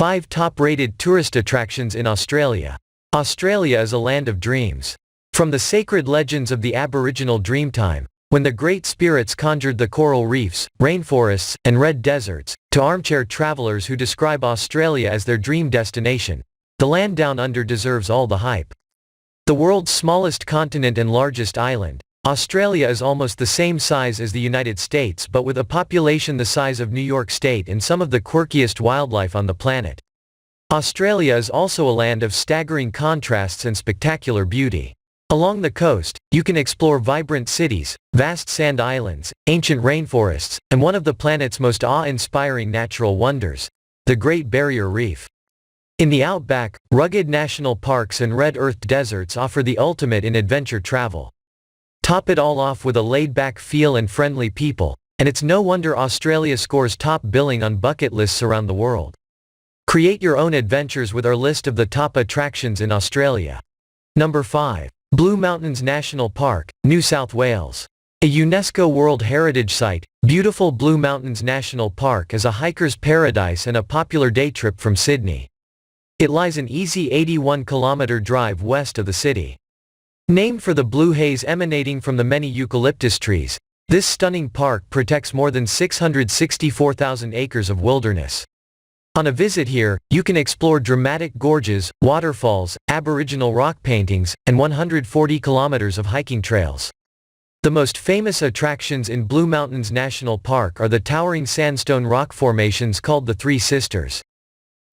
5 top-rated tourist attractions in Australia. Australia is a land of dreams. From the sacred legends of the Aboriginal Dreamtime, when the Great Spirits conjured the coral reefs, rainforests, and red deserts, to armchair travelers who describe Australia as their dream destination, the land down under deserves all the hype. The world's smallest continent and largest island, Australia is almost the same size as the United States but with a population the size of New York State and some of the quirkiest wildlife on the planet. Australia is also a land of staggering contrasts and spectacular beauty. Along the coast, you can explore vibrant cities, vast sand islands, ancient rainforests, and one of the planet's most awe-inspiring natural wonders, the Great Barrier Reef. In the Outback, rugged national parks and red-earthed deserts offer the ultimate in adventure travel. Top it all off with a laid-back feel and friendly people, and it's no wonder Australia scores top billing on bucket lists around the world. Create your own adventures with our list of the top attractions in Australia. Number 5. Blue Mountains National Park, New South Wales. A UNESCO World Heritage Site, beautiful Blue Mountains National Park is a hiker's paradise and a popular day trip from Sydney. It lies an easy 81-kilometer drive west of the city. Named for the blue haze emanating from the many eucalyptus trees, this stunning park protects more than 664,000 acres of wilderness. On a visit here, you can explore dramatic gorges, waterfalls, Aboriginal rock paintings, and 140 kilometers of hiking trails. The most famous attractions in Blue Mountains National Park are the towering sandstone rock formations called the Three Sisters.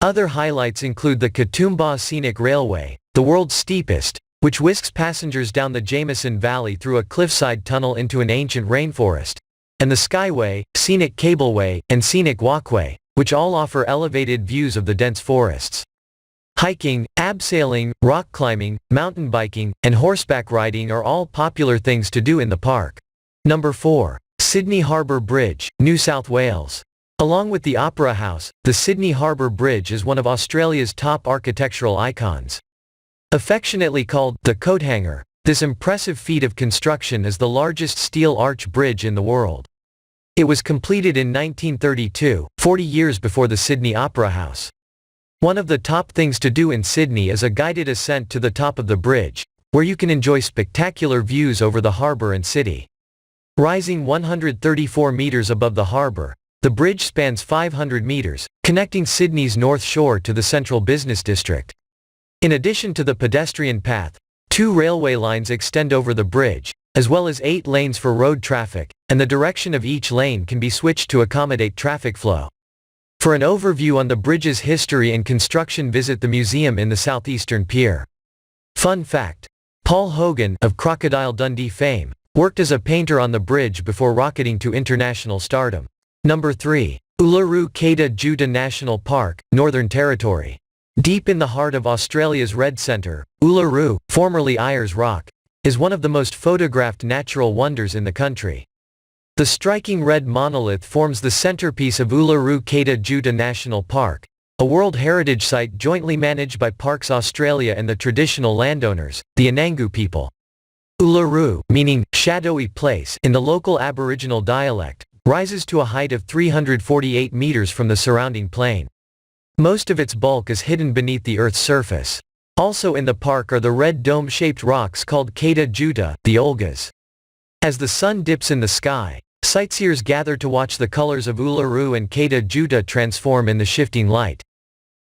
Other highlights include the Katoomba Scenic Railway, the world's steepest, which whisks passengers down the Jameson Valley through a cliffside tunnel into an ancient rainforest, and the Skyway, Scenic Cableway, and Scenic Walkway, which all offer elevated views of the dense forests. Hiking, abseiling, rock climbing, mountain biking, and horseback riding are all popular things to do in the park. Number 4. Sydney Harbour Bridge, New South Wales. Along with the Opera House, the Sydney Harbour Bridge is one of Australia's top architectural icons. Affectionately called the coat hanger, this impressive feat of construction is the largest steel arch bridge in the world. It was completed in 1932, 40 years before the Sydney Opera House. One of the top things to do in Sydney is a guided ascent to the top of the bridge, where you can enjoy spectacular views over the harbour and city. Rising 134 meters above the harbour, the bridge spans 500 meters, connecting Sydney's North Shore to the central business district. In addition to the pedestrian path, 2 railway lines extend over the bridge, as well as 8 lanes for road traffic, and the direction of each lane can be switched to accommodate traffic flow. For an overview on the bridge's history and construction, visit the museum in the southeastern pier. Fun fact: Paul Hogan, of Crocodile Dundee fame, worked as a painter on the bridge before rocketing to international stardom. Number 3. Uluru Kata Tjuta National Park, Northern Territory. Deep in the heart of Australia's Red Centre, Uluru, formerly Ayers Rock, is one of the most photographed natural wonders in the country. The striking red monolith forms the centerpiece of Uluru Kata Tjuta National Park, a World Heritage Site jointly managed by Parks Australia and the traditional landowners, the Anangu people. Uluru, meaning shadowy place in the local Aboriginal dialect, rises to a height of 348 meters from the surrounding plain. Most of its bulk is hidden beneath the Earth's surface. Also in the park are the red dome-shaped rocks called Kata Tjuta, the Olgas. As the sun dips in the sky, sightseers gather to watch the colors of Uluru and Kata Tjuta transform in the shifting light.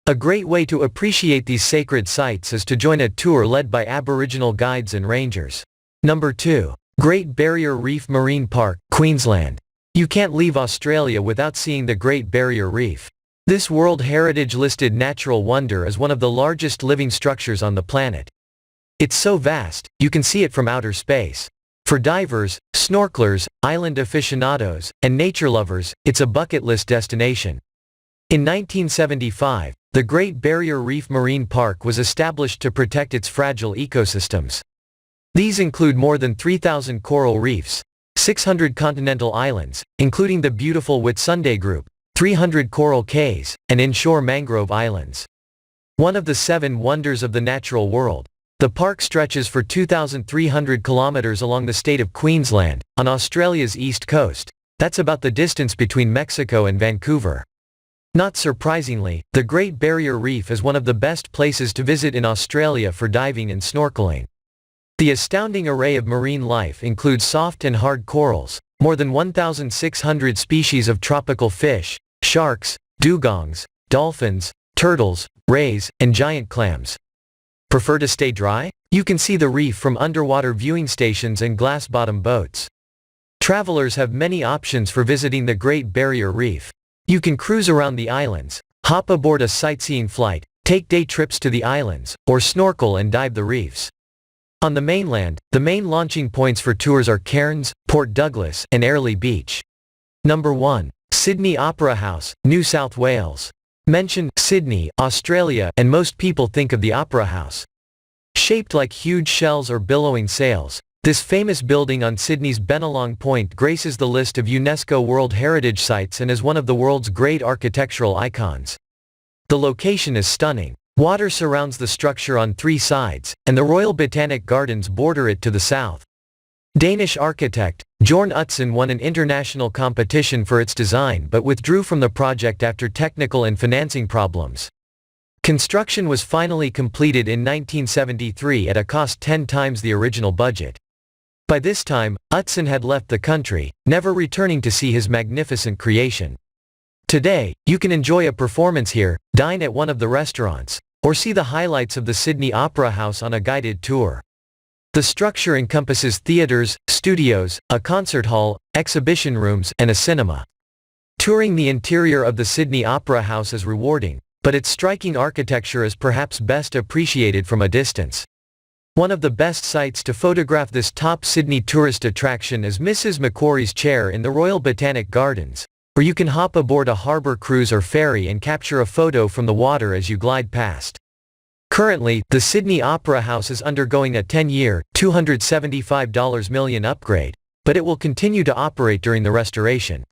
A great way to appreciate these sacred sites is to join a tour led by Aboriginal guides and rangers. Number 2. Great Barrier Reef Marine Park, Queensland. You can't leave Australia without seeing the Great Barrier Reef. This World Heritage-listed natural wonder is one of the largest living structures on the planet. It's so vast, you can see it from outer space. For divers, snorkelers, island aficionados, and nature lovers, it's a bucket list destination. In 1975, the Great Barrier Reef Marine Park was established to protect its fragile ecosystems. These include more than 3,000 coral reefs, 600 continental islands, including the beautiful Whitsunday Group, 300 coral cays, and inshore mangrove islands. One of the 7 wonders of the natural world, the park stretches for 2,300 kilometers along the state of Queensland, on Australia's east coast. That's about the distance between Mexico and Vancouver. Not surprisingly, the Great Barrier Reef is one of the best places to visit in Australia for diving and snorkeling. The astounding array of marine life includes soft and hard corals, more than 1,600 species of tropical fish, sharks, dugongs, dolphins, turtles, rays, and giant clams. Prefer to stay dry? You can see the reef from underwater viewing stations and glass-bottom boats. Travelers have many options for visiting the Great Barrier Reef. You can cruise around the islands, hop aboard a sightseeing flight, take day trips to the islands, or snorkel and dive the reefs. On the mainland, the main launching points for tours are Cairns, Port Douglas, and Airlie Beach. Number 1. Sydney Opera House, New South Wales. Mention Sydney, Australia, and most people think of the Opera House. Shaped like huge shells or billowing sails, this famous building on Sydney's Bennelong Point graces the list of UNESCO World Heritage Sites and is one of the world's great architectural icons. The location is stunning. Water surrounds the structure on 3 sides, and the Royal Botanic Gardens border it to the south. Danish architect, Bjørn Utzon won an international competition for its design but withdrew from the project after technical and financing problems. Construction was finally completed in 1973 at a cost 10 times the original budget. By this time, Utzon had left the country, never returning to see his magnificent creation. Today, you can enjoy a performance here, dine at one of the restaurants, or see the highlights of the Sydney Opera House on a guided tour. The structure encompasses theaters, studios, a concert hall, exhibition rooms, and a cinema. Touring the interior of the Sydney Opera House is rewarding, but its striking architecture is perhaps best appreciated from a distance. One of the best sites to photograph this top Sydney tourist attraction is Mrs. Macquarie's Chair in the Royal Botanic Gardens, where you can hop aboard a harbour cruise or ferry and capture a photo from the water as you glide past. Currently, the Sydney Opera House is undergoing a 10-year, $275 million upgrade, but it will continue to operate during the restoration.